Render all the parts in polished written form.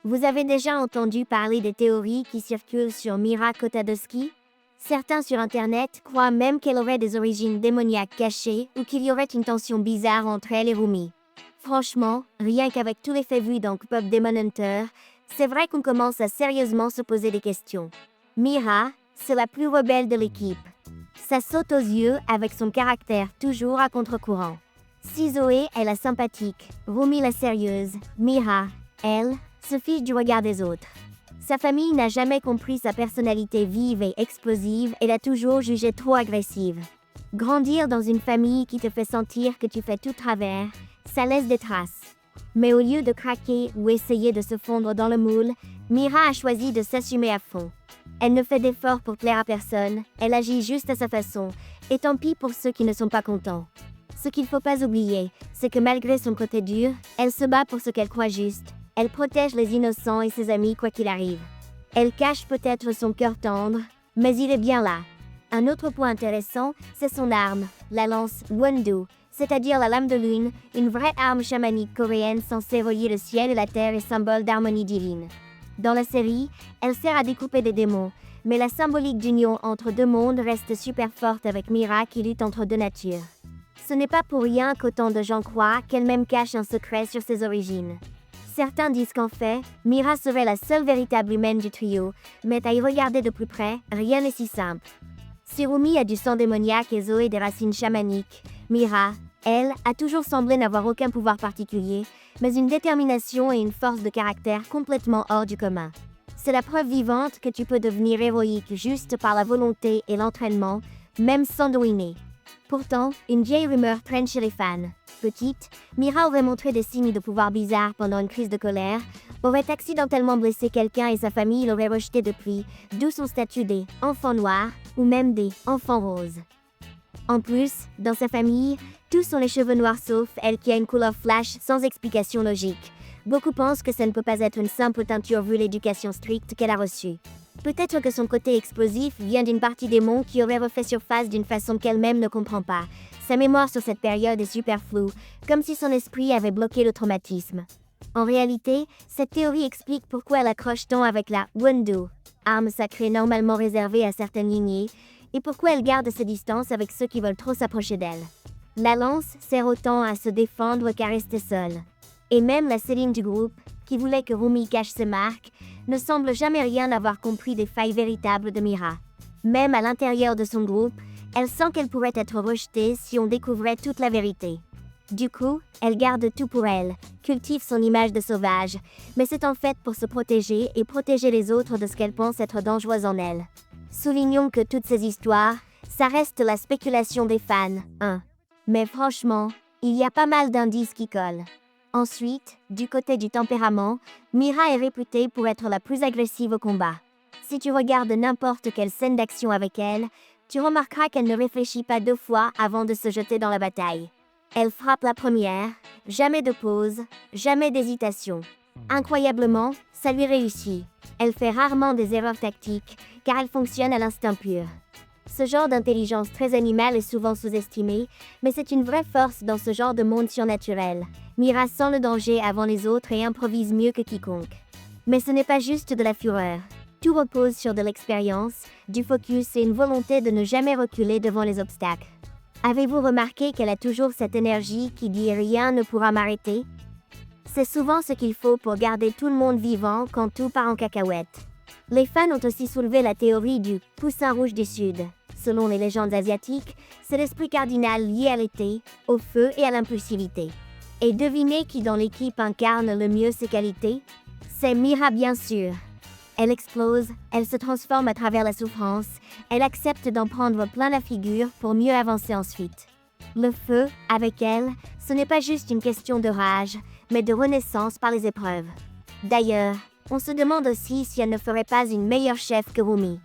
Vous avez déjà entendu parler des théories qui circulent sur Mira Kotadowski? Certains sur Internet croient même qu'elle aurait des origines démoniaques cachées ou qu'il y aurait une tension bizarre entre elle et Rumi. Franchement, rien qu'avec tous les faits vus dans Pop Demon Hunter, c'est vrai qu'on commence à sérieusement se poser des questions. Mira, c'est la plus rebelle de l'équipe. Ça saute aux yeux avec son caractère toujours à contre-courant. Si Zoé est la sympathique, Rumi la sérieuse, Mira, elle, se fiche du regard des autres. Sa famille n'a jamais compris sa personnalité vive et explosive et l'a toujours jugée trop agressive. Grandir dans une famille qui te fait sentir que tu fais tout travers, ça laisse des traces. Mais au lieu de craquer ou essayer de se fondre dans le moule, Mira a choisi de s'assumer à fond. Elle ne fait d'efforts pour plaire à personne, elle agit juste à sa façon, et tant pis pour ceux qui ne sont pas contents. Ce qu'il ne faut pas oublier, c'est que malgré son côté dur, elle se bat pour ce qu'elle croit juste. Elle protège les innocents et ses amis quoi qu'il arrive. Elle cache peut-être son cœur tendre, mais il est bien là. Un autre point intéressant, c'est son arme, la lance Wondu, c'est-à-dire la lame de lune, une vraie arme chamanique coréenne censée relier le ciel et la terre et symbole d'harmonie divine. Dans la série, elle sert à découper des démons, mais la symbolique d'union entre deux mondes reste super forte avec Mira qui lutte entre deux natures. Ce n'est pas pour rien qu'autant de gens croient qu'elle-même cache un secret sur ses origines. Certains disent qu'en fait, Mira serait la seule véritable humaine du trio, mais à y regarder de plus près, rien n'est si simple. Si Rumi a du sang démoniaque et Zoé des racines chamaniques, Mira, elle, a toujours semblé n'avoir aucun pouvoir particulier, mais une détermination et une force de caractère complètement hors du commun. C'est la preuve vivante que tu peux devenir héroïque juste par la volonté et l'entraînement, même sans douiner. Pourtant, une vieille rumeur traîne chez les fans. Petite, Mira aurait montré des signes de pouvoir bizarres pendant une crise de colère, aurait accidentellement blessé quelqu'un et sa famille l'aurait rejeté depuis, d'où son statut des « enfants noirs » ou même des « enfants roses ». En plus, dans sa famille, tous ont les cheveux noirs sauf elle qui a une couleur flash sans explication logique. Beaucoup pensent que ça ne peut pas être une simple teinture vu l'éducation stricte qu'elle a reçue. Peut-être que son côté explosif vient d'une partie démon qui aurait refait surface d'une façon qu'elle-même ne comprend pas. Sa mémoire sur cette période est super floue, comme si son esprit avait bloqué le traumatisme. En réalité, cette théorie explique pourquoi elle accroche tant avec la Wondu, arme sacrée normalement réservée à certaines lignées, et pourquoi elle garde ses distances avec ceux qui veulent trop s'approcher d'elle. La lance sert autant à se défendre qu'à rester seule. Et même la Céline du groupe, qui voulait que Rumi cache ses marques, ne semble jamais rien avoir compris des failles véritables de Mira. Même à l'intérieur de son groupe, elle sent qu'elle pourrait être rejetée si on découvrait toute la vérité. Du coup, elle garde tout pour elle, cultive son image de sauvage, mais c'est en fait pour se protéger et protéger les autres de ce qu'elle pense être dangereux en elle. Soulignons que toutes ces histoires, ça reste la spéculation des fans, hein. Mais franchement, il y a pas mal d'indices qui collent. Ensuite, du côté du tempérament, Mira est réputée pour être la plus agressive au combat. Si tu regardes n'importe quelle scène d'action avec elle, tu remarqueras qu'elle ne réfléchit pas deux fois avant de se jeter dans la bataille. Elle frappe la première, jamais de pause, jamais d'hésitation. Incroyablement, ça lui réussit. Elle fait rarement des erreurs tactiques, car elle fonctionne à l'instinct pur. Ce genre d'intelligence très animale est souvent sous-estimé, mais c'est une vraie force dans ce genre de monde surnaturel. Mira sent le danger avant les autres et improvise mieux que quiconque. Mais ce n'est pas juste de la fureur. Tout repose sur de l'expérience, du focus et une volonté de ne jamais reculer devant les obstacles. Avez-vous remarqué qu'elle a toujours cette énergie qui dit « rien ne pourra m'arrêter » ? C'est souvent ce qu'il faut pour garder tout le monde vivant quand tout part en cacahuète. Les fans ont aussi soulevé la théorie du « poussin rouge du Sud ». Selon les légendes asiatiques, c'est l'esprit cardinal lié à l'été, au feu et à l'impulsivité. Et devinez qui dans l'équipe incarne le mieux ces qualités ? C'est Mira bien sûr. Elle explose, elle se transforme à travers la souffrance, elle accepte d'en prendre plein la figure pour mieux avancer ensuite. Le feu, avec elle, ce n'est pas juste une question de rage, mais de renaissance par les épreuves. D'ailleurs, on se demande aussi si elle ne ferait pas une meilleure chef que Rumi.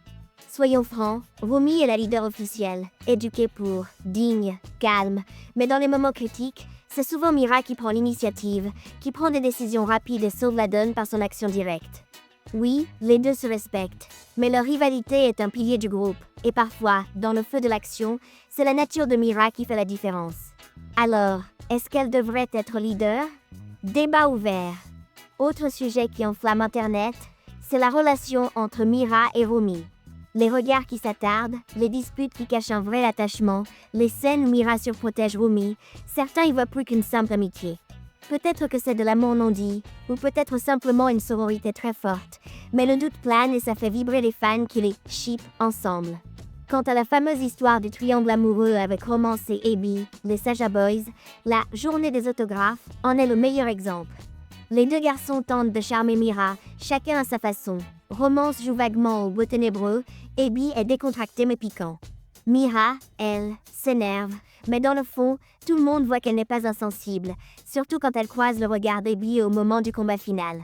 Soyons francs, Rumi est la leader officielle, éduquée pour, digne, calme, mais dans les moments critiques, c'est souvent Mira qui prend l'initiative, qui prend des décisions rapides et sauve la donne par son action directe. Oui, les deux se respectent, mais leur rivalité est un pilier du groupe, et parfois, dans le feu de l'action, c'est la nature de Mira qui fait la différence. Alors, est-ce qu'elle devrait être leader ? Débat ouvert. Autre sujet qui enflamme Internet, c'est la relation entre Mira et Rumi. Les regards qui s'attardent, les disputes qui cachent un vrai attachement, les scènes où Mira surprotège Rumi, certains y voient plus qu'une simple amitié. Peut-être que c'est de l'amour non dit, ou peut-être simplement une sororité très forte, mais le doute plane et ça fait vibrer les fans qui les ship ensemble. Quant à la fameuse histoire du triangle amoureux avec Romance et Abby, les Saja Boys, la journée des autographes en est le meilleur exemple. Les deux garçons tentent de charmer Mira, chacun à sa façon. Romance joue vaguement au beau ténébreux, Abby est décontracté mais piquant. Mira, elle, s'énerve, mais dans le fond, tout le monde voit qu'elle n'est pas insensible, surtout quand elle croise le regard d'Abby au moment du combat final.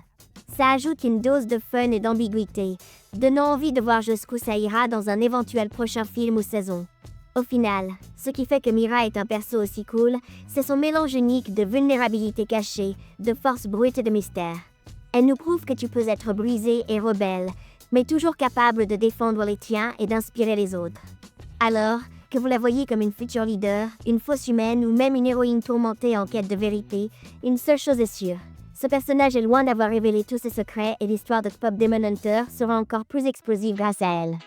Ça ajoute une dose de fun et d'ambiguïté, donnant envie de voir jusqu'où ça ira dans un éventuel prochain film ou saison. Au final, ce qui fait que Mira est un perso aussi cool, c'est son mélange unique de vulnérabilité cachée, de force brute et de mystère. Elle nous prouve que tu peux être brisé et rebelle, mais toujours capable de défendre les tiens et d'inspirer les autres. Alors, que vous la voyez comme une future leader, une fausse humaine ou même une héroïne tourmentée en quête de vérité, une seule chose est sûre. Ce personnage est loin d'avoir révélé tous ses secrets et l'histoire de Pop Demon Hunter sera encore plus explosive grâce à elle.